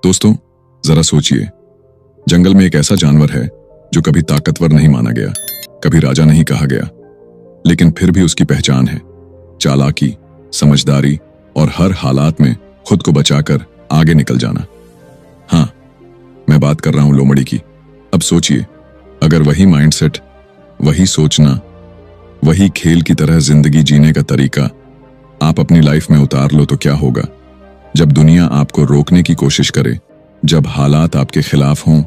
दोस्तों, जरा सोचिए, जंगल में एक ऐसा जानवर है जो कभी ताकतवर नहीं माना गया, कभी राजा नहीं कहा गया, लेकिन फिर भी उसकी पहचान है चालाकी, समझदारी और हर हालात में खुद को बचाकर आगे निकल जाना। हाँ, मैं बात कर रहा हूं लोमड़ी की। अब सोचिए, अगर वही माइंडसेट, वही सोचना, वही खेल की तरह जिंदगी जीने का तरीका आप अपनी लाइफ में उतार लो तो क्या होगा? जब दुनिया आपको रोकने की कोशिश करे, जब हालात आपके खिलाफ हों,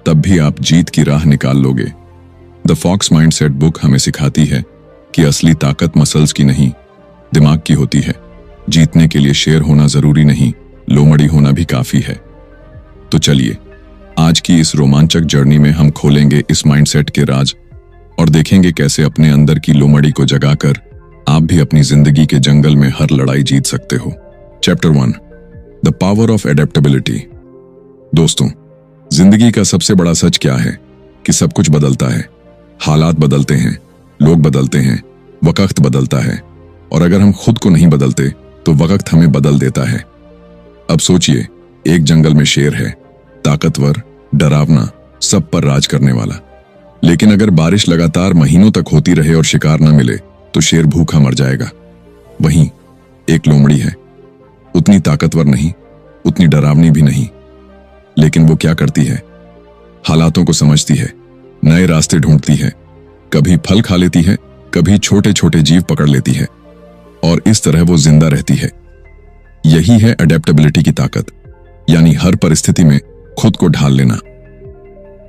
तब भी आप जीत की राह निकाल लोगे। द फॉक्स माइंडसेट बुक हमें सिखाती है कि असली ताकत मसल्स की नहीं, दिमाग की होती है। जीतने के लिए शेर होना जरूरी नहीं, लोमड़ी होना भी काफी है। तो चलिए, आज की इस रोमांचक जर्नी में हम खोलेंगे इस माइंडसेट के राज और देखेंगे कैसे अपने अंदर की लोमड़ी को जगाकर आप भी अपनी जिंदगी के जंगल में हर लड़ाई जीत सकते हो। Chapter 1, the power of adaptability. दोस्तों, जिंदगी का सबसे बड़ा सच क्या है कि सब कुछ बदलता है। हालात बदलते हैं, लोग बदलते हैं, वक्त बदलता है, और अगर हम खुद को नहीं बदलते तो वक्त हमें बदल देता है। अब सोचिए, एक जंगल में शेर है, ताकतवर, डरावना, सब पर राज करने वाला। लेकिन अगर बारिश लगातार महीनों तक होती रहे और शिकार न मिले तो शेर भूखा मर जाएगा। वहीं एक लोमड़ी है, उतनी ताकतवर नहीं, उतनी डरावनी भी नहीं, लेकिन वो क्या करती है? हालातों को समझती है, नए रास्ते ढूंढती है, कभी फल खा लेती है, कभी छोटे छोटे जीव पकड़ लेती है, और इस तरह वो जिंदा रहती है। यही है अडेप्टेबिलिटी की ताकत, यानी हर परिस्थिति में खुद को ढाल लेना।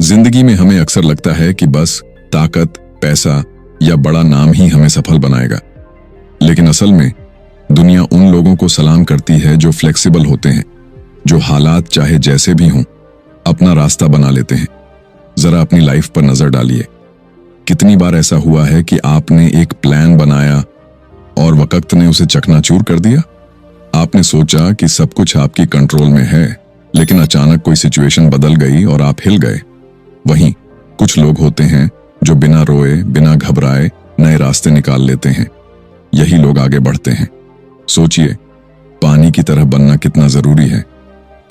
जिंदगी में हमें अक्सर लगता है कि बस ताकत, पैसा या बड़ा नाम ही हमें सफल बनाएगा, लेकिन असल में दुनिया उन लोगों को सलाम करती है जो फ्लेक्सिबल होते हैं, जो हालात चाहे जैसे भी हों अपना रास्ता बना लेते हैं। जरा अपनी लाइफ पर नजर डालिए, कितनी बार ऐसा हुआ है कि आपने एक प्लान बनाया और वक्त ने उसे चकनाचूर कर दिया। आपने सोचा कि सब कुछ आपकी कंट्रोल में है, लेकिन अचानक कोई सिचुएशन बदल गई और आप हिल गए। वहीं कुछ लोग होते हैं जो बिना रोए, बिना घबराए नए रास्ते निकाल लेते हैं। यही लोग आगे बढ़ते हैं। सोचिए, पानी की तरह बनना कितना जरूरी है।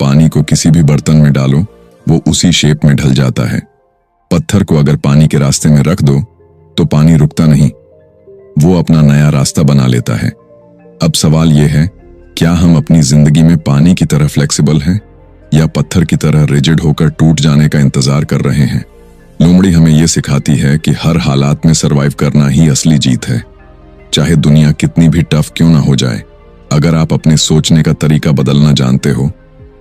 पानी को किसी भी बर्तन में डालो, वो उसी शेप में ढल जाता है। पत्थर को अगर पानी के रास्ते में रख दो तो पानी रुकता नहीं, वो अपना नया रास्ता बना लेता है। अब सवाल यह है, क्या हम अपनी जिंदगी में पानी की तरह फ्लेक्सिबल हैं या पत्थर की तरह रिजिड होकर टूट जाने का इंतजार कर रहे हैं? लोमड़ी हमें यह सिखाती है कि हर हालात में सरवाइव करना ही असली जीत है। चाहे दुनिया कितनी भी टफ क्यों ना हो जाए, अगर आप अपने सोचने का तरीका बदलना जानते हो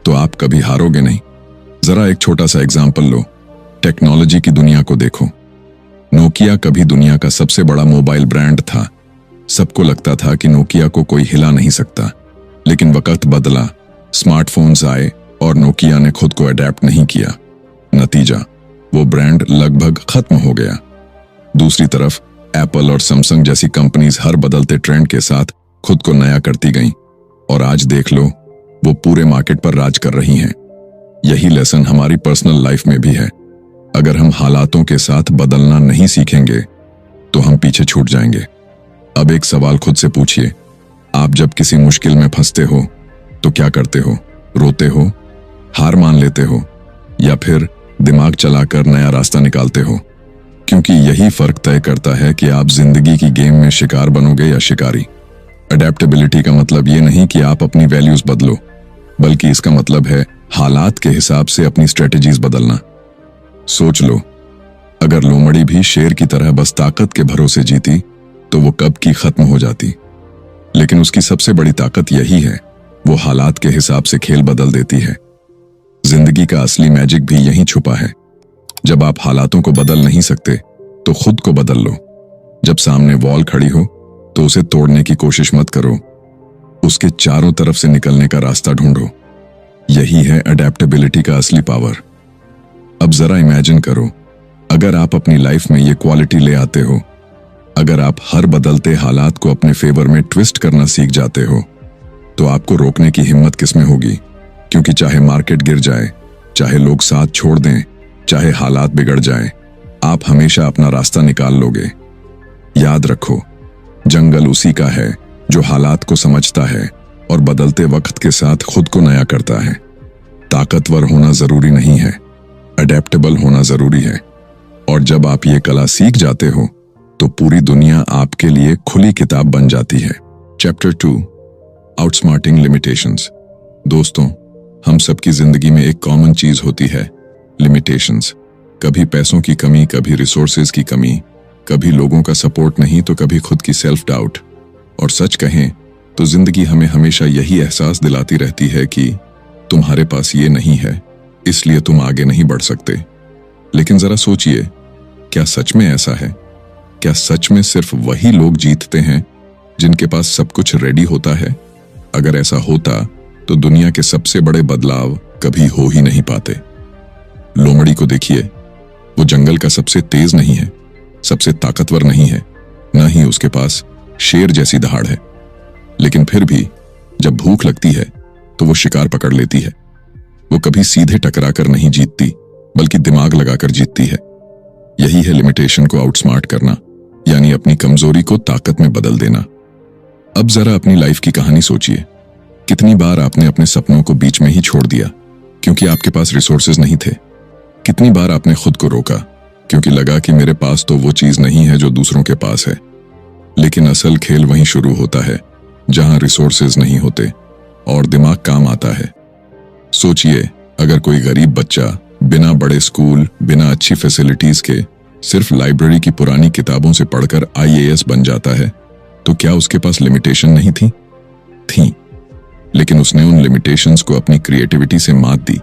तो आप कभी हारोगे नहीं। जरा एक छोटा सा एग्जाम्पल लो, टेक्नोलॉजी की दुनिया को देखो। नोकिया कभी दुनिया का सबसे बड़ा मोबाइल ब्रांड था। सबको लगता था कि नोकिया को कोई हिला नहीं सकता, लेकिन वक्त बदला, स्मार्टफोन्स आए और नोकिया ने खुद को अडेप्ट नहीं किया। नतीजा, वो ब्रांड लगभग खत्म हो गया। दूसरी तरफ एप्पल और सैमसंग जैसी कंपनीज हर बदलते ट्रेंड के साथ खुद को नया करती गईं, और आज देख लो, वो पूरे मार्केट पर राज कर रही हैं। यही लेसन हमारी पर्सनल लाइफ में भी है। अगर हम हालातों के साथ बदलना नहीं सीखेंगे तो हम पीछे छूट जाएंगे। अब एक सवाल खुद से पूछिए, आप जब किसी मुश्किल में फंसते हो तो क्या करते हो? रोते हो, हार मान लेते हो, या फिर दिमाग चलाकर नया रास्ता निकालते हो? क्योंकि यही फर्क तय करता है कि आप जिंदगी की गेम में शिकार बनोगे या शिकारी। अडेप्टेबिलिटी का मतलब ये नहीं कि आप अपनी वैल्यूज बदलो, बल्कि इसका मतलब है हालात के हिसाब से अपनी स्ट्रेटेजीज बदलना। सोच लो, अगर लोमड़ी भी शेर की तरह बस ताकत के भरोसे जीती तो वो कब की खत्म हो जाती। लेकिन उसकी सबसे बड़ी ताकत यही है, वो हालात के हिसाब से खेल बदल देती है। जिंदगी का असली मैजिक भी यहीं छुपा है। जब आप हालातों को बदल नहीं सकते तो खुद को बदल लो। जब सामने वॉल खड़ी हो तो उसे तोड़ने की कोशिश मत करो, उसके चारों तरफ से निकलने का रास्ता ढूंढो। यही है अडेप्टेबिलिटी का असली पावर। अब जरा इमेजिन करो, अगर आप अपनी लाइफ में ये क्वालिटी ले आते हो, अगर आप हर बदलते हालात को अपने फेवर में ट्विस्ट करना सीख जाते हो, तो आपको रोकने की हिम्मत किसमें होगी? क्योंकि चाहे मार्केट गिर जाए, चाहे लोग साथ छोड़ दें, चाहे हालात बिगड़ जाए, आप हमेशा अपना रास्ता निकाल लोगे। याद रखो, जंगल उसी का है जो हालात को समझता है और बदलते वक्त के साथ खुद को नया करता है। ताकतवर होना जरूरी नहीं है, अडेप्टेबल होना जरूरी है। और जब आप ये कला सीख जाते हो तो पूरी दुनिया आपके लिए खुली किताब बन जाती है। Chapter 2, outsmarting limitations. दोस्तों, हम सबकी जिंदगी में एक कॉमन चीज होती है, लिमिटेशंस। कभी पैसों की कमी, कभी रिसोर्सेज की कमी, कभी लोगों का सपोर्ट नहीं तो कभी खुद की सेल्फ डाउट। और सच कहें तो जिंदगी हमें हमेशा यही एहसास दिलाती रहती है कि तुम्हारे पास ये नहीं है, इसलिए तुम आगे नहीं बढ़ सकते। लेकिन जरा सोचिए, क्या सच में ऐसा है? क्या सच में सिर्फ वही लोग जीतते हैं जिनके पास सब कुछ रेडी होता है? अगर ऐसा होता तो दुनिया के सबसे बड़े बदलाव कभी हो ही नहीं पाते। लोमड़ी को देखिए, वो जंगल का सबसे तेज नहीं है, सबसे ताकतवर नहीं है, न ही उसके पास शेर जैसी दहाड़ है। लेकिन फिर भी जब भूख लगती है तो वो शिकार पकड़ लेती है। वो कभी सीधे टकराकर नहीं जीतती, बल्कि दिमाग लगाकर जीतती है। यही है लिमिटेशन को आउटस्मार्ट करना, यानी अपनी कमजोरी को ताकत में बदल देना। अब जरा अपनी लाइफ की कहानी सोचिए। कितनी बार आपने अपने सपनों को बीच में ही छोड़ दिया क्योंकि आपके पास रिसोर्सेज नहीं थे? कितनी बार आपने खुद को रोका क्योंकि लगा कि मेरे पास तो वो चीज नहीं है जो दूसरों के पास है? लेकिन असल खेल वहीं शुरू होता है जहां रिसोर्सेज नहीं होते और दिमाग काम आता है। सोचिए, अगर कोई गरीब बच्चा बिना बड़े स्कूल, बिना अच्छी फैसिलिटीज के सिर्फ लाइब्रेरी की पुरानी किताबों से पढ़कर IAS बन जाता है, तो क्या उसके पास लिमिटेशन नहीं थी? थी, लेकिन उसने उन लिमिटेशंस को अपनी क्रिएटिविटी से मात दी।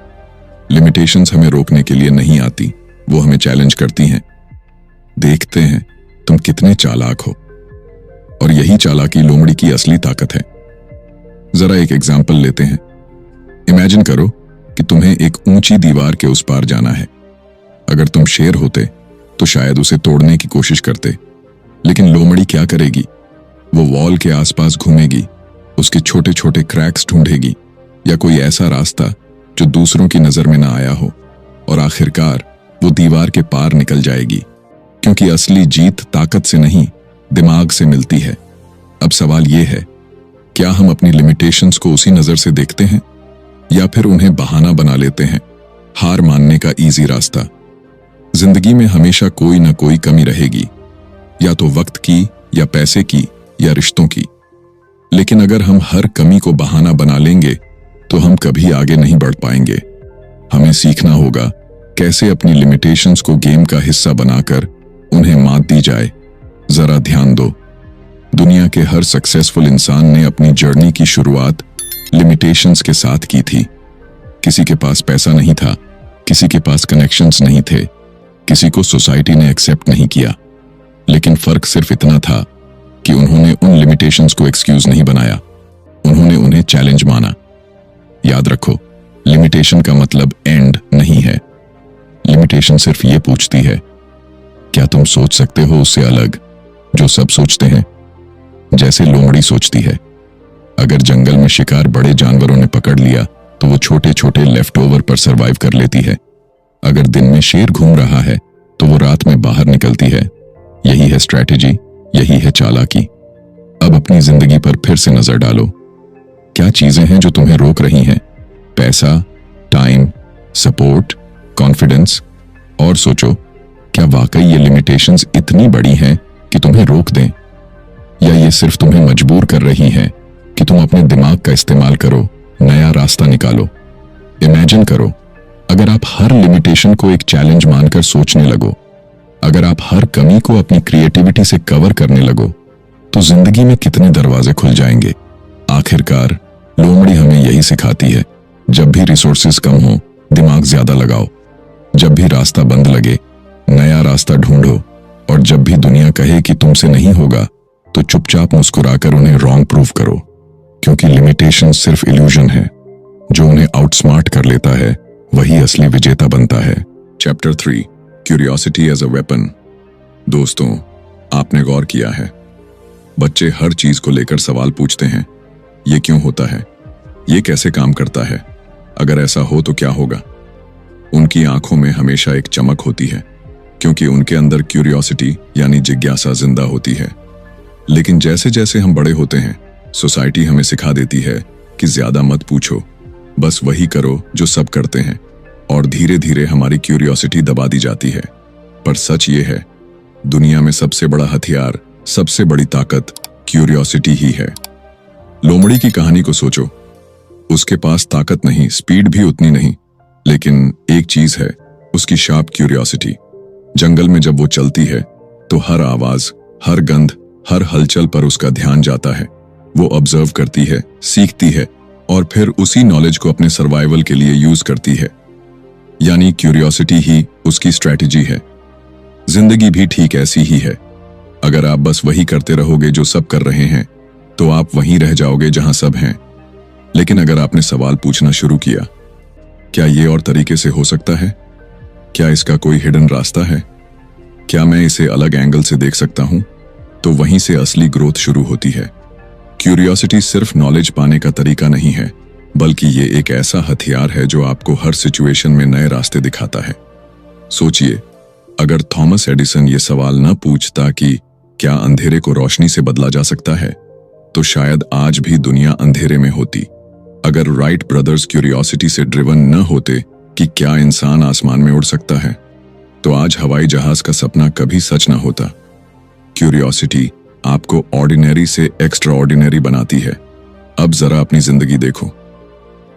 लिमिटेशंस हमें रोकने के लिए नहीं आती, वो हमें चैलेंज करती हैं। देखते हैं तुम कितने चालाक हो। और यही चालाकी लोमड़ी की असली ताकत है। जरा एक एग्जाम्पल लेते हैं। इमेजिन करो कि तुम्हें एक ऊंची दीवार के उस पार जाना है। अगर तुम शेर होते तो शायद उसे तोड़ने की कोशिश करते, लेकिन लोमड़ी क्या करेगी? वो वॉल के आसपास घूमेगी, उसके छोटे छोटे क्रैक्स ढूंढेगी या कोई ऐसा रास्ता जो दूसरों की नजर में ना आया हो, और आखिरकार वो दीवार के पार निकल जाएगी। क्योंकि असली जीत ताकत से नहीं, दिमाग से मिलती है। अब सवाल ये है, क्या हम अपनी लिमिटेशंस को उसी नजर से देखते हैं या फिर उन्हें बहाना बना लेते हैं, हार मानने का इजी रास्ता? जिंदगी में हमेशा कोई ना कोई कमी रहेगी, या तो वक्त की, या पैसे की, या रिश्तों की। लेकिन अगर हम हर कमी को बहाना बना लेंगे तो हम कभी आगे नहीं बढ़ पाएंगे। हमें सीखना होगा कैसे अपनी लिमिटेशंस को गेम का हिस्सा बनाकर उन्हें मात दी जाए। जरा ध्यान दो, दुनिया के हर सक्सेसफुल इंसान ने अपनी जर्नी की शुरुआत लिमिटेशंस के साथ की थी। किसी के पास पैसा नहीं था, किसी के पास कनेक्शंस नहीं थे, किसी को सोसाइटी ने एक्सेप्ट नहीं किया। लेकिन फर्क सिर्फ इतना था कि उन्होंने उन लिमिटेशंस को एक्सक्यूज नहीं बनाया, उन्होंने उन्हें चैलेंज माना। याद रखो, लिमिटेशन का मतलब एंड नहीं है। लिमिटेशन सिर्फ ये पूछती है, क्या तुम सोच सकते हो उससे अलग जो सब सोचते हैं? जैसे लोमड़ी सोचती है, अगर जंगल में शिकार बड़े जानवरों ने पकड़ लिया तो वो छोटे छोटे लेफ्ट ओवर पर सरवाइव कर लेती है। अगर दिन में शेर घूम रहा है तो वो रात में बाहर निकलती है। यही है स्ट्रैटेजी, यही है चालाकी। अब अपनी जिंदगी पर फिर से नजर डालो। क्या चीजें हैं जो तुम्हें रोक रही हैं? पैसा, टाइम, सपोर्ट, कॉन्फिडेंस? और सोचो, क्या वाकई ये लिमिटेशंस इतनी बड़ी हैं कि तुम्हें रोक दें, या ये सिर्फ तुम्हें मजबूर कर रही हैं कि तुम अपने दिमाग का इस्तेमाल करो, नया रास्ता निकालो? इमेजिन करो, अगर आप हर लिमिटेशन को एक चैलेंज मानकर सोचने लगो, अगर आप हर कमी को अपनी क्रिएटिविटी से कवर करने लगो, तो जिंदगी में कितने दरवाजे खुल जाएंगे। आखिरकार लोमड़ी हमें यही सिखाती है, जब भी रिसोर्सेज कम हो, दिमाग ज्यादा लगाओ। जब भी रास्ता बंद लगे, नया रास्ता ढूंढो। और जब भी दुनिया कहे कि तुमसे नहीं होगा, तो चुपचाप मुस्कुराकर उन्हें रॉन्ग प्रूव करो। क्योंकि लिमिटेशन सिर्फ इल्यूजन है, जो उन्हें आउटस्मार्ट कर लेता है वही असली विजेता बनता है। Chapter 3, curiosity as a weapon. दोस्तों, आपने गौर किया है, बच्चे हर चीज को लेकर सवाल पूछते हैं। ये क्यों होता है? ये कैसे काम करता है? अगर ऐसा हो तो क्या होगा? उनकी आंखों में हमेशा एक चमक होती है, क्योंकि उनके अंदर क्यूरियोसिटी यानी जिज्ञासा जिंदा होती है। लेकिन जैसे जैसे हम बड़े होते हैं, सोसाइटी हमें सिखा देती है कि ज्यादा मत पूछो, बस वही करो जो सब करते हैं, और धीरे धीरे हमारी क्यूरियोसिटी दबा दी जाती है। पर सच ये है, दुनिया में सबसे बड़ा हथियार, सबसे बड़ी ताकत क्यूरियोसिटी ही है। लोमड़ी की कहानी को सोचो। उसके पास ताकत नहीं, स्पीड भी उतनी नहीं, लेकिन एक चीज है, उसकी शार्प क्यूरियोसिटी। जंगल में जब वो चलती है तो हर आवाज, हर गंध, हर हलचल पर उसका ध्यान जाता है। वो ऑब्जर्व करती है, सीखती है और फिर उसी नॉलेज को अपने सर्वाइवल के लिए यूज करती है। यानी क्यूरियोसिटी ही उसकी स्ट्रैटेजी है। जिंदगी भी ठीक ऐसी ही है। अगर आप बस वही करते रहोगे जो सब कर रहे हैं, तो आप वहीं रह जाओगे जहां सब हैं। लेकिन अगर आपने सवाल पूछना शुरू किया, क्या ये और तरीके से हो सकता है? क्या इसका कोई हिडन रास्ता है? क्या मैं इसे अलग एंगल से देख सकता हूं? तो वहीं से असली ग्रोथ शुरू होती है। क्यूरियोसिटी सिर्फ नॉलेज पाने का तरीका नहीं है, बल्कि ये एक ऐसा हथियार है जो आपको हर सिचुएशन में नए रास्ते दिखाता है। सोचिए, अगर थॉमस एडिसन ये सवाल न पूछता कि क्या अंधेरे को रोशनी से बदला जा सकता है, तो शायद आज भी दुनिया अंधेरे में होती। अगर राइट ब्रदर्स क्यूरियोसिटी से ड्रिवन न होते कि क्या इंसान आसमान में उड़ सकता है, तो आज हवाई जहाज का सपना कभी सच न होता। क्यूरियोसिटी आपको ऑर्डिनरी से एक्स्ट्रा ऑर्डिनरी बनाती है। अब जरा अपनी जिंदगी देखो।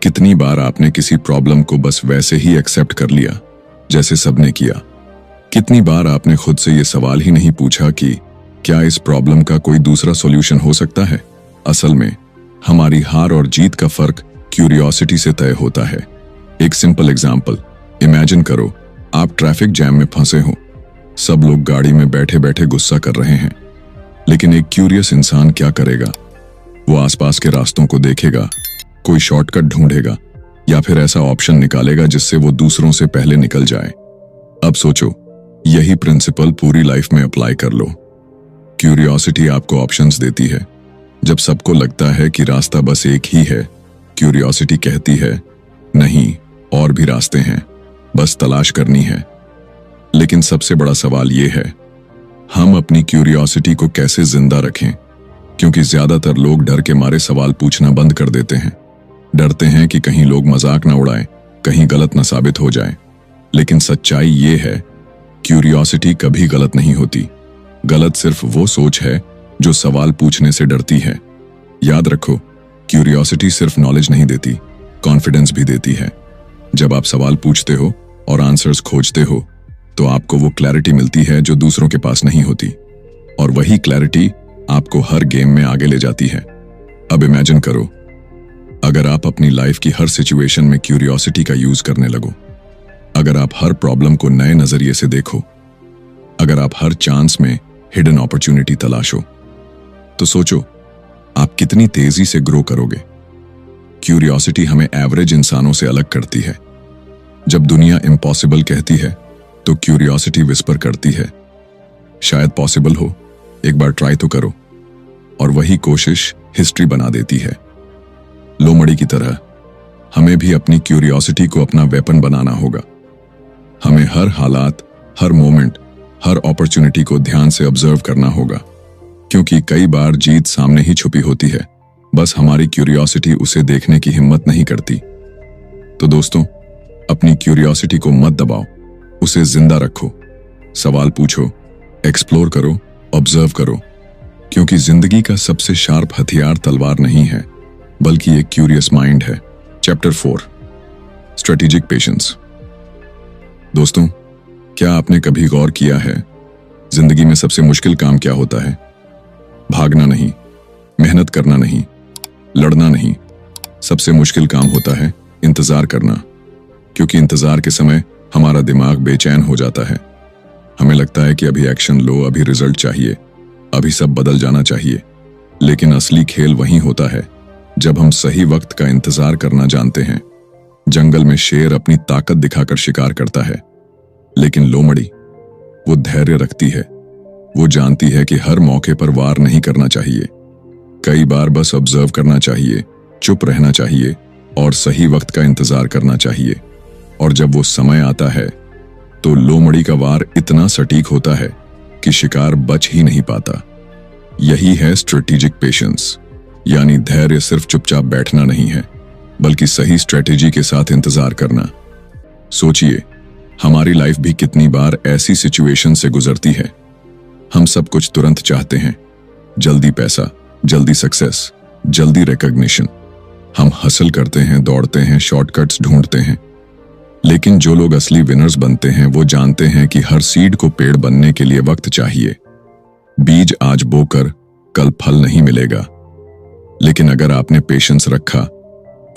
कितनी बार आपने किसी प्रॉब्लम को बस वैसे ही एक्सेप्ट कर लिया जैसे सबने किया? कितनी बार आपने खुद से ये सवाल ही नहीं पूछा कि क्या इस प्रॉब्लम का कोई दूसरा सॉल्यूशन हो सकता है? असल में हमारी हार और जीत का फर्क क्यूरियोसिटी से तय होता है। एक सिंपल एग्जाम्पल, इमेजिन करो आप ट्रैफिक जैम में फंसे हो। सब लोग गाड़ी में बैठे बैठे गुस्सा कर रहे हैं, लेकिन एक क्यूरियस इंसान क्या करेगा? वो आसपास के रास्तों को देखेगा, कोई शॉर्टकट ढूंढेगा या फिर ऐसा ऑप्शन निकालेगा जिससे वो दूसरों से पहले निकल जाए। अब सोचो, यही प्रिंसिपल पूरी लाइफ में अप्लाई कर लो। क्यूरियोसिटी आपको ऑप्शंस देती है। जब सबको लगता है कि रास्ता बस एक ही है, क्यूरियोसिटी कहती है नहीं, और भी रास्ते हैं, बस तलाश करनी है। लेकिन सबसे बड़ा सवाल ये है, हम अपनी क्यूरियोसिटी को कैसे जिंदा रखें? क्योंकि ज्यादातर लोग डर के मारे सवाल पूछना बंद कर देते हैं। डरते हैं कि कहीं लोग मजाक ना उड़ाएं, कहीं गलत ना साबित हो जाए। लेकिन सच्चाई ये है, क्यूरियोसिटी कभी गलत नहीं होती। गलत सिर्फ वो सोच है जो सवाल पूछने से डरती है। याद रखो, क्यूरियोसिटी सिर्फ नॉलेज नहीं देती, कॉन्फिडेंस भी देती है। जब आप सवाल पूछते हो और आंसर्स खोजते हो, तो आपको वो क्लैरिटी मिलती है जो दूसरों के पास नहीं होती, और वही क्लैरिटी आपको हर गेम में आगे ले जाती है। अब इमेजिन करो, अगर आप अपनी लाइफ की हर सिचुएशन में क्यूरियोसिटी का यूज करने लगो, अगर आप हर प्रॉब्लम को नए नजरिए से देखो, अगर आप हर चांस में हिडन अपॉर्चुनिटी तलाशो, तो सोचो आप कितनी तेजी से ग्रो करोगे। क्यूरियोसिटी हमें एवरेज इंसानों से अलग करती है। जब दुनिया इम्पॉसिबल कहती है, तो क्यूरियोसिटी विस्पर करती है शायद पॉसिबल हो, एक बार ट्राई तो करो। और वही कोशिश हिस्ट्री बना देती है। लोमड़ी की तरह हमें भी अपनी क्यूरियोसिटी को अपना वेपन बनाना होगा। हमें हर हालात, हर मोमेंट, हर अपॉर्चुनिटी को ध्यान से ऑब्जर्व करना होगा, क्योंकि कई बार जीत सामने ही छुपी होती है, बस हमारी क्यूरियोसिटी उसे देखने की हिम्मत नहीं करती। तो दोस्तों, अपनी क्यूरियोसिटी को मत दबाओ, उसे जिंदा रखो। सवाल पूछो, एक्सप्लोर करो, ऑब्जर्व करो, क्योंकि जिंदगी का सबसे शार्प हथियार तलवार नहीं है, बल्कि एक क्यूरियस माइंड है। Chapter 4, strategic patience. दोस्तों, क्या आपने कभी गौर किया है, जिंदगी में सबसे मुश्किल काम क्या होता है? भागना नहीं, मेहनत करना नहीं, लड़ना नहीं। सबसे मुश्किल काम होता है इंतजार करना, क्योंकि इंतजार के समय हमारा दिमाग बेचैन हो जाता है। हमें लगता है कि अभी एक्शन लो, अभी रिजल्ट चाहिए, अभी सब बदल जाना चाहिए। लेकिन असली खेल वहीं होता है जब हम सही वक्त का इंतजार करना जानते हैं। जंगल में शेर अपनी ताकत दिखाकर शिकार करता है, लेकिन लोमड़ी वो धैर्य रखती है। वो जानती है कि हर मौके पर वार नहीं करना चाहिए। कई बार बस ऑब्जर्व करना चाहिए, चुप रहना चाहिए और सही वक्त का इंतजार करना चाहिए। और जब वो समय आता है, तो लोमड़ी का वार इतना सटीक होता है कि शिकार बच ही नहीं पाता। यही है स्ट्रेटेजिक पेशेंस, यानी धैर्य सिर्फ चुपचाप बैठना नहीं है, बल्कि सही स्ट्रेटेजी के साथ इंतजार करना। सोचिए, हमारी लाइफ भी कितनी बार ऐसी सिचुएशन से गुजरती है। हम सब कुछ तुरंत चाहते हैं, जल्दी पैसा, जल्दी सक्सेस, जल्दी रिकॉग्निशन। हम हसल करते हैं, दौड़ते हैं, शॉर्टकट्स ढूंढते हैं। लेकिन जो लोग असली विनर्स बनते हैं वो जानते हैं कि हर सीड को पेड़ बनने के लिए वक्त चाहिए। बीज आज बोकर कल फल नहीं मिलेगा, लेकिन अगर आपने पेशेंस रखा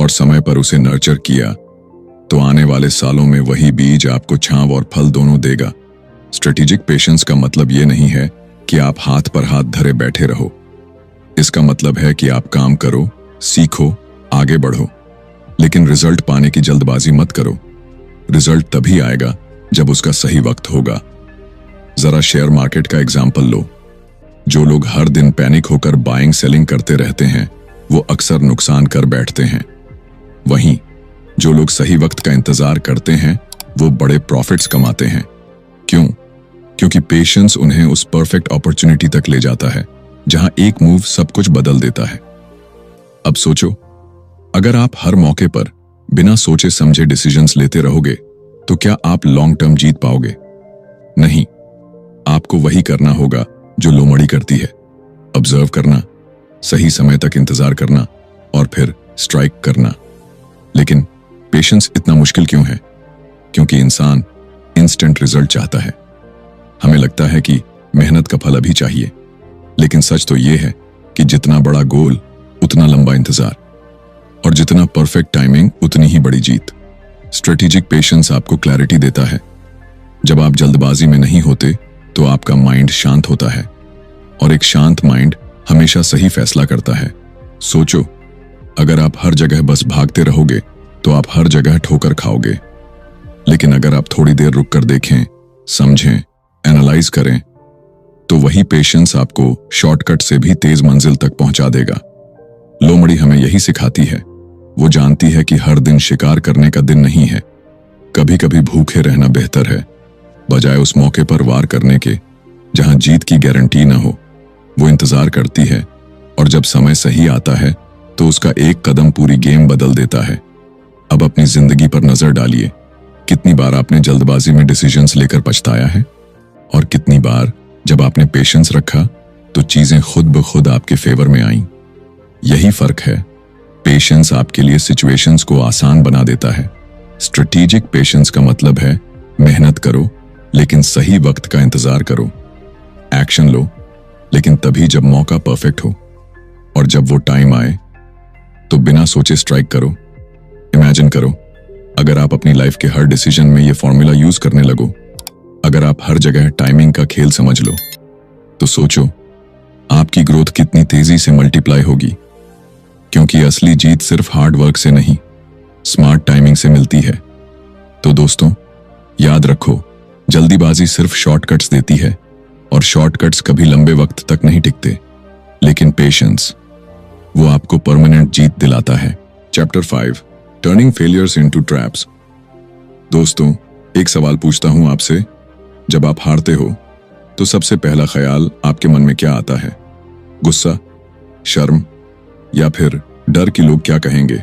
और समय पर उसे नर्चर किया तो आने वाले सालों में वही बीज आपको छांव और फल दोनों देगा। स्ट्रेटेजिक पेशेंस का मतलब ये नहीं है कि आप हाथ पर हाथ धरे बैठे रहो। इसका मतलब है कि आप काम करो, सीखो, आगे बढ़ो, लेकिन रिजल्ट पाने की जल्दबाजी मत करो। रिजल्ट तभी आएगा जब उसका सही वक्त होगा। जरा शेयर मार्केट का एग्जाम्पल लो। जो लोग हर दिन पैनिक होकर बाइंग सेलिंग करते रहते हैं वो अक्सर नुकसान कर बैठते हैं। वहीं जो लोग सही वक्त का इंतजार करते हैं वो बड़े प्रॉफिट्स कमाते हैं। क्यों? क्योंकि पेशेंस उन्हें उस परफेक्ट अपॉर्चुनिटी तक ले जाता है जहां एक मूव सब कुछ बदल देता है। अब सोचो, अगर आप हर मौके पर बिना सोचे समझे डिसीजंस लेते रहोगे तो क्या आप लॉन्ग टर्म जीत पाओगे? नहीं। आपको वही करना होगा जो लोमड़ी करती है, ऑब्जर्व करना, सही समय तक इंतजार करना और फिर स्ट्राइक करना। लेकिन पेशेंस इतना मुश्किल क्यों है? क्योंकि इंसान इंस्टेंट रिजल्ट चाहता है। हमें लगता है कि मेहनत का फल अभी चाहिए, लेकिन सच तो यह है कि जितना बड़ा गोल उतना लंबा इंतजार, और जितना परफेक्ट टाइमिंग उतनी ही बड़ी जीत। स्ट्रेटेजिक पेशेंस आपको क्लैरिटी देता है। जब आप जल्दबाजी में नहीं होते तो आपका माइंड शांत होता है, और एक शांत माइंड हमेशा सही फैसला करता है। सोचो, अगर आप हर जगह बस भागते रहोगे तो आप हर जगह ठोकर खाओगे। लेकिन अगर आप थोड़ी देर रुक कर देखें, समझें, एनालाइज करें, तो वही पेशेंस आपको शॉर्टकट से भी तेज मंजिल तक पहुंचा देगा। लोमड़ी हमें यही सिखाती है। वो जानती है कि हर दिन शिकार करने का दिन नहीं है। कभी कभी भूखे रहना बेहतर है, बजाय उस मौके पर वार करने के जहां जीत की गारंटी न हो। वो इंतजार करती है, और जब समय सही आता है तो उसका एक कदम पूरी गेम बदल देता है। अब अपनी जिंदगी पर नजर डालिए। कितनी बार आपने जल्दबाजी में डिसीजंस लेकर पछताया है, और कितनी बार जब आपने पेशेंस रखा तो चीजें खुद ब खुद आपके फेवर में आईं। यही फर्क है। पेशेंस आपके लिए सिचुएशंस को आसान बना देता है। स्ट्रेटेजिक पेशेंस का मतलब है मेहनत करो लेकिन सही वक्त का इंतजार करो। एक्शन लो लेकिन तभी जब मौका परफेक्ट हो, और जब वो टाइम आए तो बिना सोचे स्ट्राइक करो। इमेजिन करो, अगर आप अपनी लाइफ के हर डिसीजन में ये फॉर्मूला यूज करने लगो, अगर आप हर जगह टाइमिंग का खेल समझ लो, तो सोचो आपकी ग्रोथ कितनी तेजी से मल्टीप्लाई होगी। क्योंकि असली जीत सिर्फ हार्ड वर्क से नहीं, स्मार्ट टाइमिंग से मिलती है। तो दोस्तों, याद रखो, जल्दीबाजी सिर्फ शॉर्टकट्स देती है, और शॉर्टकट्स कभी लंबे वक्त तक नहीं टिकते। लेकिन पेशेंस, वो आपको परमानेंट जीत दिलाता है। Chapter 5, turning failures into traps. दोस्तों, एक सवाल पूछता हूं आपसे, जब आप हारते हो तो सबसे पहला ख्याल आपके मन में क्या आता है? गुस्सा, शर्म, या फिर डर कि लोग क्या कहेंगे?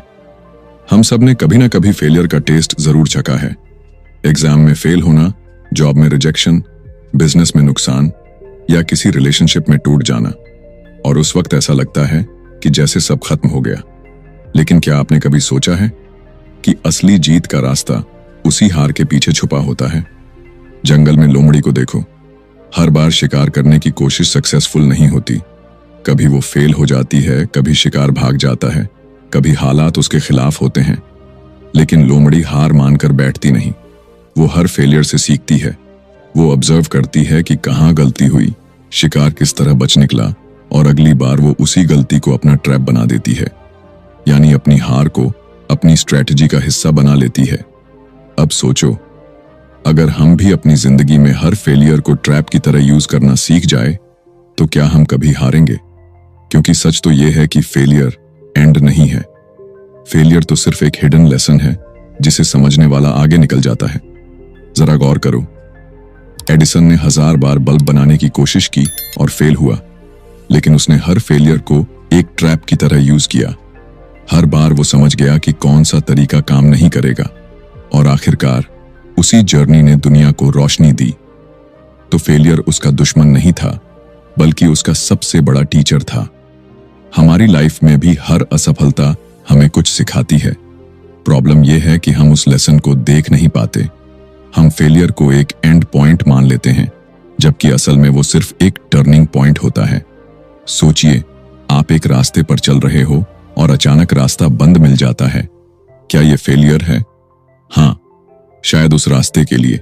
हम सब ने कभी ना कभी फेलियर का टेस्ट जरूर चखा है। एग्जाम में फेल होना, जॉब में रिजेक्शन, बिजनेस में नुकसान, या किसी रिलेशनशिप में टूट जाना, और उस वक्त ऐसा लगता है कि जैसे सब खत्म हो गया। लेकिन क्या आपने कभी सोचा है कि असली जीत का रास्ता उसी हार के पीछे छुपा होता है? जंगल में लोमड़ी को देखो, हर बार शिकार करने की कोशिश सक्सेसफुल नहीं होती। कभी वो फेल हो जाती है, कभी शिकार भाग जाता है, कभी हालात उसके खिलाफ होते हैं। लेकिन लोमड़ी हार मानकर बैठती नहीं। वो हर फेलियर से सीखती है। वो ऑब्जर्व करती है कि कहाँ गलती हुई, शिकार किस तरह बच निकला, और अगली बार वो उसी गलती को अपना ट्रैप बना देती है। यानी अपनी हार को अपनी स्ट्रैटेजी का हिस्सा बना लेती है। अब सोचो, अगर हम भी अपनी जिंदगी में हर फेलियर को ट्रैप की तरह यूज करना सीख जाए तो क्या हम कभी हारेंगे? क्योंकि सच तो यह है कि फेलियर एंड नहीं है। फेलियर तो सिर्फ एक हिडन लेसन है जिसे समझने वाला आगे निकल जाता है। जरा गौर करो, एडिसन ने 1000 बार बल्ब बनाने की कोशिश की और फेल हुआ, लेकिन उसने हर फेलियर को एक ट्रैप की तरह यूज किया। हर बार वो समझ गया कि कौन सा तरीका काम नहीं करेगा, और आखिरकार उसी जर्नी ने दुनिया को रोशनी दी। तो फेलियर उसका दुश्मन नहीं था, बल्कि उसका सबसे बड़ा टीचर था। हमारी लाइफ में भी हर असफलता हमें कुछ सिखाती है। प्रॉब्लम यह है कि हम उस लेसन को देख नहीं पाते। हम फेलियर को एक एंड पॉइंट मान लेते हैं, जबकि असल में वो सिर्फ एक टर्निंग पॉइंट होता है। सोचिए, आप एक रास्ते पर चल रहे हो और अचानक रास्ता बंद मिल जाता है। क्या यह फेलियर है? हाँ, शायद उस रास्ते के लिए,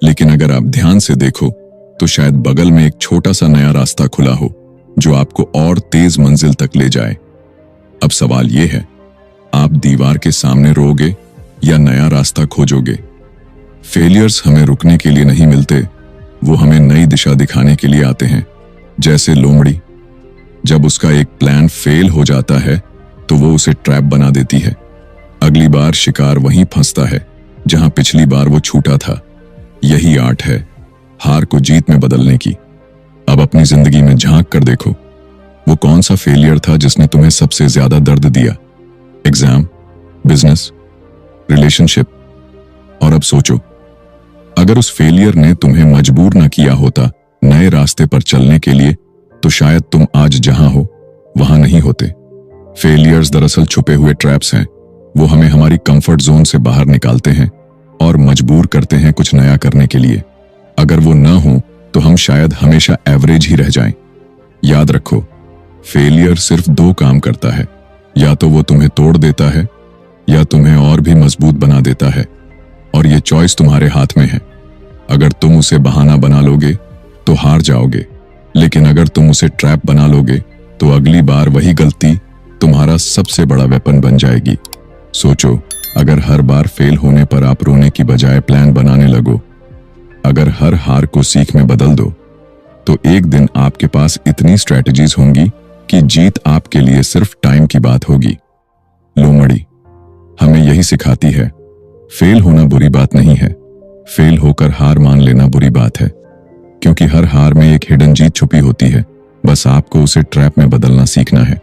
लेकिन अगर आप ध्यान से देखो तो शायद बगल में एक छोटा सा नया रास्ता खुला हो जो आपको और तेज मंजिल तक ले जाए। अब सवाल यह है, आप दीवार के सामने रोओगे या नया रास्ता खोजोगे? फेलियर्स हमें रुकने के लिए नहीं मिलते, वो हमें नई दिशा दिखाने के लिए आते हैं। जैसे लोमड़ी, जब उसका एक प्लान फेल हो जाता है तो वो उसे ट्रैप बना देती है। अगली बार शिकार वहीं फंसता है जहां पिछली बार वो छूटा था। यही आर्ट है हार को जीत में बदलने की। अब अपनी जिंदगी में झांक कर देखो, वो कौन सा फेलियर था जिसने तुम्हें सबसे ज्यादा दर्द दिया? Exam, business, relationship? और अब सोचो, अगर उस फेलियर ने तुम्हें मजबूर न किया होता नए रास्ते पर चलने के लिए, तो शायद तुम आज जहां हो वहां नहीं होते। फेलियर्स दरअसल छुपे हुए ट्रैप्स हैं। वो हमें हमारी कंफर्ट जोन से बाहर निकालते हैं और मजबूर करते हैं कुछ नया करने के लिए। अगर वो न हो तो हम शायद हमेशा एवरेज ही रह जाएं। याद रखो, फेलियर सिर्फ दो काम करता है, या तो वो तुम्हें तोड़ देता है या तुम्हें और भी मजबूत बना देता है, और ये चॉइस तुम्हारे हाथ में है। अगर तुम उसे बहाना बना लोगे तो हार जाओगे, लेकिन अगर तुम उसे ट्रैप बना लोगे तो अगली बार वही गलती तुम्हारा सबसे बड़ा वेपन बन जाएगी। सोचो, अगर हर बार फेल होने पर आप रोने की बजाय प्लान बनाने लगो, अगर हर हार को सीख में बदल दो, तो एक दिन आपके पास इतनी स्ट्रैटेजीज होंगी कि जीत आपके लिए सिर्फ टाइम की बात होगी। लोमड़ी हमें यही सिखाती है, फेल होना बुरी बात नहीं है, फेल होकर हार मान लेना बुरी बात है, क्योंकि हर हार में एक हिडन जीत छुपी होती है। बस आपको उसे ट्रैप में बदलना सीखना है।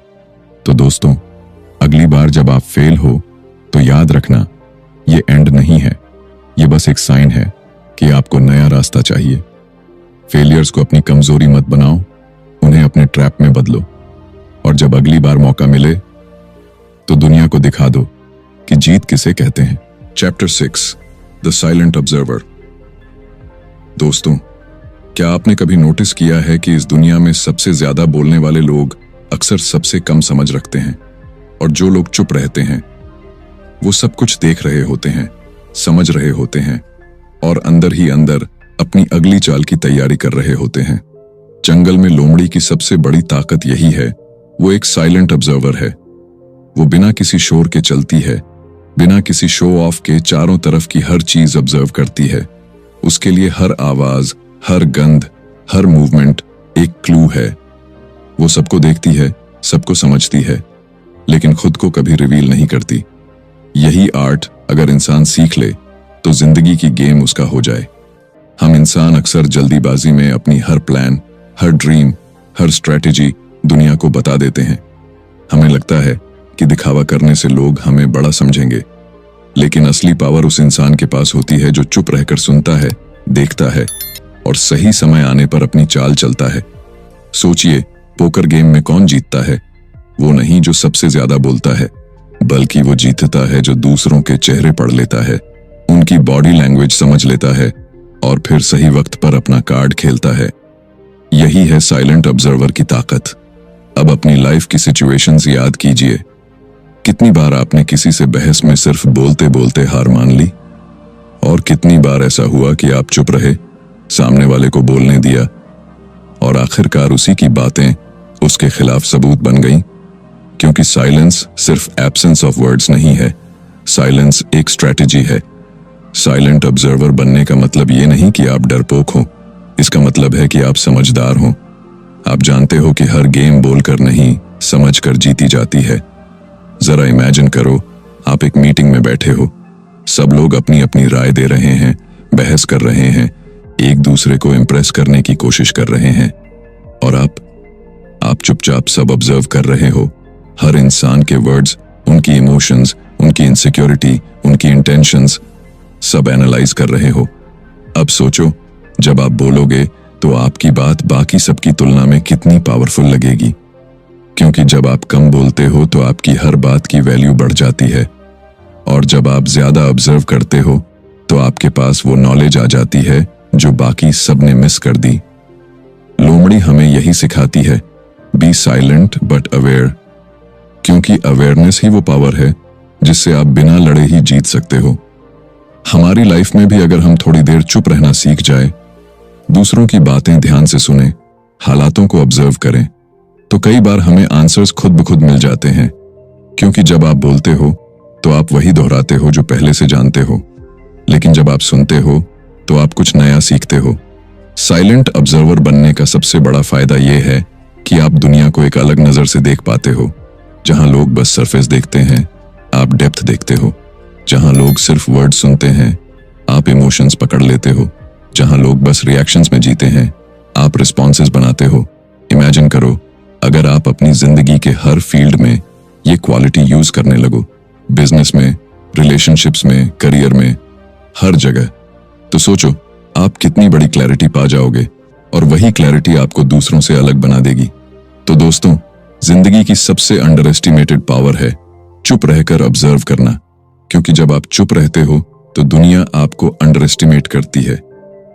तो दोस्तों, अगली बार जब आप फेल हो तो याद रखना, ये एंड नहीं है, ये बस एक साइन है कि आपको नया रास्ता चाहिए। फेलियर्स को अपनी कमजोरी मत बनाओ, उन्हें अपने ट्रैप में बदलो, और जब अगली बार मौका मिले तो दुनिया को दिखा दो कि जीत किसे कहते हैं। Chapter 6, the silent observer. दोस्तों, क्या आपने कभी नोटिस किया है कि इस दुनिया में सबसे ज्यादा बोलने वाले लोग अक्सर सबसे कम समझ रखते हैं, और जो लोग चुप रहते हैं वो सब कुछ देख रहे होते हैं, समझ रहे होते हैं, और अंदर ही अंदर अपनी अगली चाल की तैयारी कर रहे होते हैं। जंगल में लोमड़ी की सबसे बड़ी ताकत यही है, वो एक साइलेंट ऑब्जर्वर है। वो बिना किसी शोर के चलती है, बिना किसी शो ऑफ के चारों तरफ की हर चीज ऑब्जर्व करती है। उसके लिए हर आवाज, हर गंध, हर मूवमेंट एक क्लू है। वो सबको देखती है, सबको समझती है, लेकिन खुद को कभी रिवील नहीं करती। यही आर्ट अगर इंसान सीख ले तो जिंदगी की गेम उसका हो जाए। हम इंसान अक्सर जल्दीबाजी में अपनी हर प्लान, हर ड्रीम, हर स्ट्रेटेजी दुनिया को बता देते हैं। हमें लगता है कि दिखावा करने से लोग हमें बड़ा समझेंगे, लेकिन असली पावर उस इंसान के पास होती है जो चुप रहकर सुनता है, देखता है और सही समय आने पर अपनी चाल चलता है। सोचिए, पोकर गेम में कौन जीतता है? वो नहीं जो सबसे ज्यादा बोलता है, बल्कि वो जीतता है जो दूसरों के चेहरे पढ़ लेता है, उनकी बॉडी लैंग्वेज समझ लेता है और फिर सही वक्त पर अपना कार्ड खेलता है। यही है साइलेंट ऑब्जर्वर की ताकत। अब अपनी लाइफ की सिचुएशंस याद कीजिए। कितनी बार आपने किसी से बहस में सिर्फ बोलते बोलते हार मान ली, और कितनी बार ऐसा हुआ कि आप चुप रहे, सामने वाले को बोलने दिया, और आखिरकार उसी की बातें उसके खिलाफ सबूत बन गईं। क्योंकि साइलेंस सिर्फ एब्सेंस ऑफ वर्ड्स नहीं है, साइलेंस एक स्ट्रेटेजी है। साइलेंट ऑब्जर्वर बनने का मतलब ये नहीं कि आप डरपोक हो, इसका मतलब है कि आप समझदार हो। आप जानते हो कि हर गेम बोलकर नहीं, समझकर जीती जाती है। जरा इमेजिन करो, आप एक मीटिंग में बैठे हो, सब लोग अपनी अपनी राय दे रहे हैं, बहस कर रहे हैं, एक दूसरे को इम्प्रेस करने की कोशिश कर रहे हैं, और आप चुपचाप सब ऑब्जर्व कर रहे हो। हर इंसान के वर्ड्स उनकी इमोशंस, उनकी इनसिक्योरिटी, उनकी इंटेंशंस सब एनालाइज कर रहे हो। अब सोचो, जब आप बोलोगे तो आपकी बात बाकी सबकी तुलना में कितनी पावरफुल लगेगी। क्योंकि जब आप कम बोलते हो तो आपकी हर बात की वैल्यू बढ़ जाती है, और जब आप ज्यादा ऑब्जर्व करते हो तो आपके पास वो नॉलेज आ जाती है जो बाकी सबने मिस कर दी। लोमड़ी हमें यही सिखाती है, बी साइलेंट बट अवेयर, क्योंकि अवेयरनेस ही वो पावर है जिससे आप बिना लड़े ही जीत सकते हो। हमारी लाइफ में भी अगर हम थोड़ी देर चुप रहना सीख जाए, दूसरों की बातें ध्यान से सुने, हालातों को ऑब्जर्व करें, तो कई बार हमें आंसर्स खुद ब खुद मिल जाते हैं। क्योंकि जब आप बोलते हो तो आप वही दोहराते हो जो पहले से जानते हो, लेकिन जब आप सुनते हो तो आप कुछ नया सीखते हो। साइलेंट ऑब्जर्वर बनने का सबसे बड़ा फायदा यह है कि आप दुनिया को एक अलग नजर से देख पाते हो। जहां लोग बस सरफेस देखते हैं, आप डेप्थ देखते हो। जहां लोग सिर्फ वर्ड सुनते हैं, आप इमोशंस पकड़ लेते हो। जहां लोग बस रिएक्शंस में जीते हैं, आप रिस्पॉन्सेस बनाते हो। इमेजिन करो, अगर आप अपनी जिंदगी के हर फील्ड में ये क्वालिटी यूज करने लगो, बिजनेस में, रिलेशनशिप्स में, करियर में, हर जगह, तो सोचो आप कितनी बड़ी क्लैरिटी पा जाओगे, और वही क्लैरिटी आपको दूसरों से अलग बना देगी। तो दोस्तों, जिंदगी की सबसे अंडर एस्टिमेटेड पावर है चुप रहकर ऑब्जर्व करना। क्योंकि जब आप चुप रहते हो तो दुनिया आपको अंडर एस्टिमेट करती है,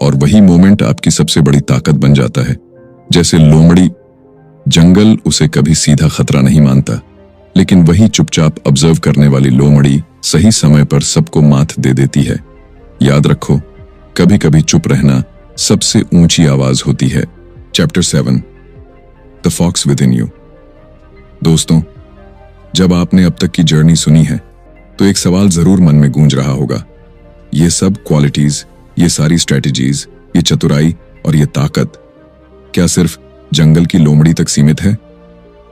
और वही मोमेंट आपकी सबसे बड़ी ताकत बन जाता है। जैसे लोमड़ी, जंगल उसे कभी सीधा खतरा नहीं मानता, लेकिन वही चुपचाप ऑब्जर्व करने वाली लोमड़ी सही समय पर सबको मात दे देती है। याद रखो, कभी कभी चुप रहना सबसे ऊंची आवाज होती है। Chapter 7, the fox within you. दोस्तों, जब आपने अब तक की जर्नी सुनी है तो एक सवाल जरूर मन में गूंज रहा होगा, ये सब क्वालिटीज, ये सारी स्ट्रेटजीज, ये चतुराई और ये ताकत क्या सिर्फ जंगल की लोमड़ी तक सीमित है,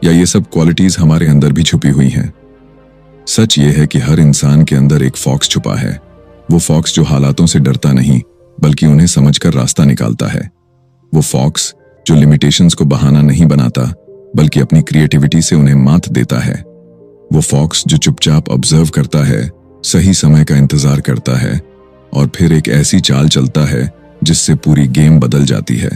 या ये सब क्वालिटीज हमारे अंदर भी छुपी हुई हैं? सच ये है कि हर इंसान के अंदर एक फॉक्स छुपा है। वो फॉक्स जो हालातों से डरता नहीं बल्कि उन्हें समझकर रास्ता निकालता है। वो फॉक्स जो लिमिटेशंस को बहाना नहीं बनाता बल्कि अपनी क्रिएटिविटी से उन्हें मात देता है। वो फॉक्स जो चुपचाप ऑब्जर्व करता है, सही समय का इंतजार करता है, और फिर एक ऐसी चाल चलता है जिससे पूरी गेम बदल जाती है।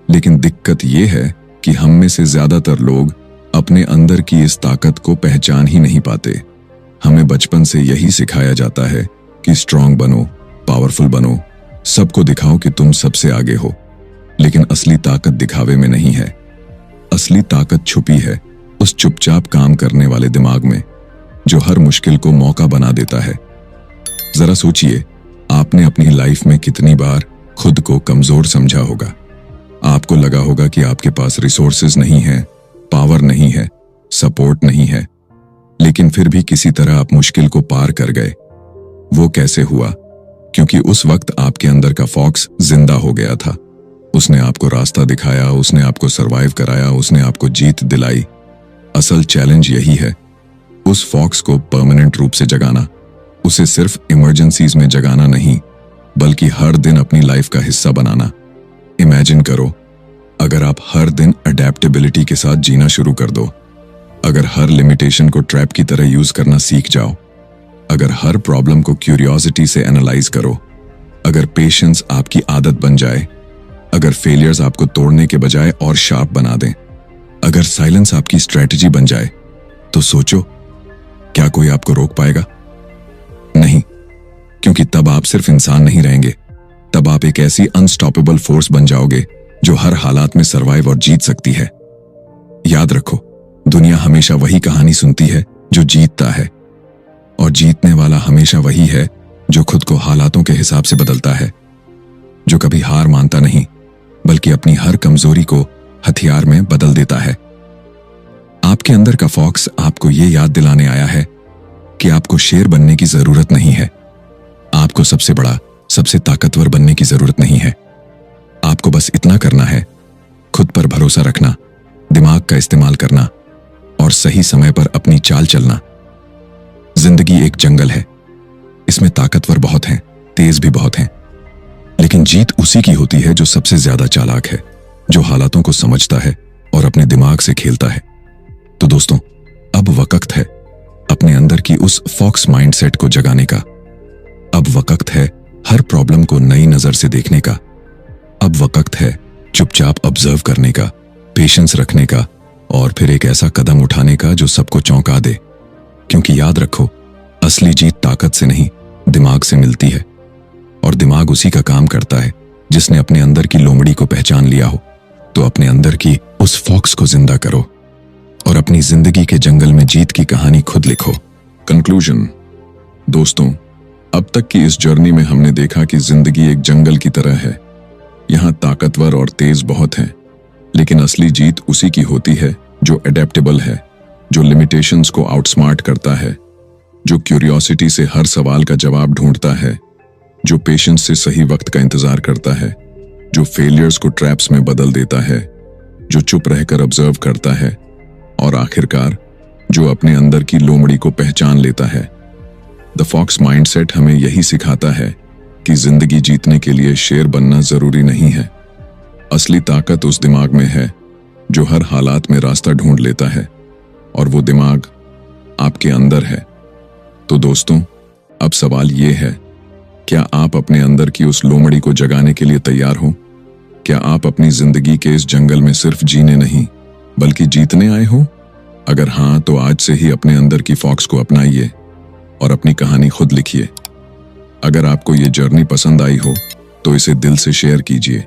लेकिन दिक्कत ये है कि हम में से ज्यादातर लोग अपने अंदर की इस ताकत को पहचान ही नहीं पाते। हमें बचपन से यही सिखाया जाता है कि स्ट्रांग बनो, पावरफुल बनो, सबको दिखाओ कि तुम सबसे आगे हो। लेकिन असली ताकत दिखावे में नहीं है। असली ताकत छुपी है उस चुपचाप काम करने वाले दिमाग में, जो हर मुश्किल को मौका बना देता है। जरा सोचिए, आपने अपनी लाइफ में कितनी बार खुद को कमजोर समझा होगा। आपको लगा होगा कि आपके पास रिसोर्सेज नहीं है, पावर नहीं है, सपोर्ट नहीं है, लेकिन फिर भी किसी तरह आप मुश्किल को पार कर गए। वो कैसे हुआ? क्योंकि उस वक्त आपके अंदर का फॉक्स जिंदा हो गया था। उसने आपको रास्ता दिखाया, उसने आपको सरवाइव कराया, उसने आपको जीत दिलाई। असल चैलेंज यही है, उस फॉक्स को परमानेंट रूप से जगाना। उसे सिर्फ इमरजेंसीज में जगाना नहीं, बल्कि हर दिन अपनी लाइफ का हिस्सा बनाना। इमेजिन करो, अगर आप हर दिन अडेप्टेबिलिटी के साथ जीना शुरू कर दो, अगर हर लिमिटेशन को ट्रैप की तरह यूज करना सीख जाओ, अगर हर प्रॉब्लम को क्यूरियोसिटी से एनालाइज करो, अगर पेशेंस आपकी आदत बन जाए, अगर फेलियर्स आपको तोड़ने के बजाय और शार्प बना दें, अगर साइलेंस आपकी स्ट्रेटजी बन जाए, तो सोचो, क्या कोई आपको रोक पाएगा? नहीं, क्योंकि तब आप सिर्फ इंसान नहीं रहेंगे, तब आप एक ऐसी अनस्टॉपेबल फोर्स बन जाओगे जो हर हालात में सरवाइव और जीत सकती है। याद रखो, दुनिया हमेशा वही कहानी सुनती है जो जीतता है, और जीतने वाला हमेशा वही है जो खुद को हालातों के हिसाब से बदलता है, जो कभी हार मानता नहीं बल्कि अपनी हर कमजोरी को हथियार में बदल देता है। आपके अंदर का फॉक्स आपको ये याद दिलाने आया है कि आपको शेर बनने की जरूरत नहीं है, आपको सबसे बड़ा, सबसे ताकतवर बनने की जरूरत नहीं है। आपको बस इतना करना है, खुद पर भरोसा रखना, दिमाग का इस्तेमाल करना और सही समय पर अपनी चाल चलना। जिंदगी एक जंगल है, इसमें ताकतवर बहुत हैं, तेज भी बहुत हैं, लेकिन जीत उसी की होती है जो सबसे ज्यादा चालाक है, जो हालातों को समझता है और अपने दिमाग से खेलता है। तो दोस्तों, अब वक्त है, अपने अंदर की उस फॉक्स माइंडसेट को जगाने का। अब वक्त है हर प्रॉब्लम को नई नजर से देखने का। अब वक्त है चुपचाप ऑब्जर्व करने का, पेशेंस रखने का और फिर एक ऐसा कदम उठाने का जो सबको चौंका दे। क्योंकि याद रखो, असली जीत ताकत से नहीं, दिमाग से मिलती है। और दिमाग उसी का काम करता है जिसने अपने अंदर की लोमड़ी को पहचान लिया हो। तो अपने अंदर की उस फॉक्स को जिंदा करो और अपनी जिंदगी के जंगल में जीत की कहानी खुद लिखो। कंक्लूजन। दोस्तों, अब तक की इस जर्नी में हमने देखा कि जिंदगी एक जंगल की तरह है। यहाँ ताकतवर और तेज बहुत हैं, लेकिन असली जीत उसी की होती है जो एडेप्टेबल है, जो लिमिटेशंस को आउटस्मार्ट करता है, जो क्यूरियोसिटी से हर सवाल का जवाब ढूंढता है, जो पेशेंस से सही वक्त का इंतजार करता है, जो फेलियर्स को ट्रैप्स में बदल देता है, जो चुप रहकर ऑब्जर्व करता है और आखिरकार जो अपने अंदर की लोमड़ी को पहचान लेता है। द फॉक्स माइंडसेट हमें यही सिखाता है कि जिंदगी जीतने के लिए शेर बनना जरूरी नहीं है। असली ताकत उस दिमाग में है जो हर हालात में रास्ता ढूंढ लेता है, और वो दिमाग आपके अंदर है। तो दोस्तों, अब सवाल ये है, क्या आप अपने अंदर की उस लोमड़ी को जगाने के लिए तैयार हो? क्या आप अपनी जिंदगी के इस जंगल में सिर्फ जीने नहीं बल्कि जीतने आए हो? अगर हाँ, तो आज से ही अपने अंदर की फॉक्स को अपनाइए और अपनी कहानी खुद लिखिए। अगर आपको ये जर्नी पसंद आई हो तो इसे दिल से शेयर कीजिए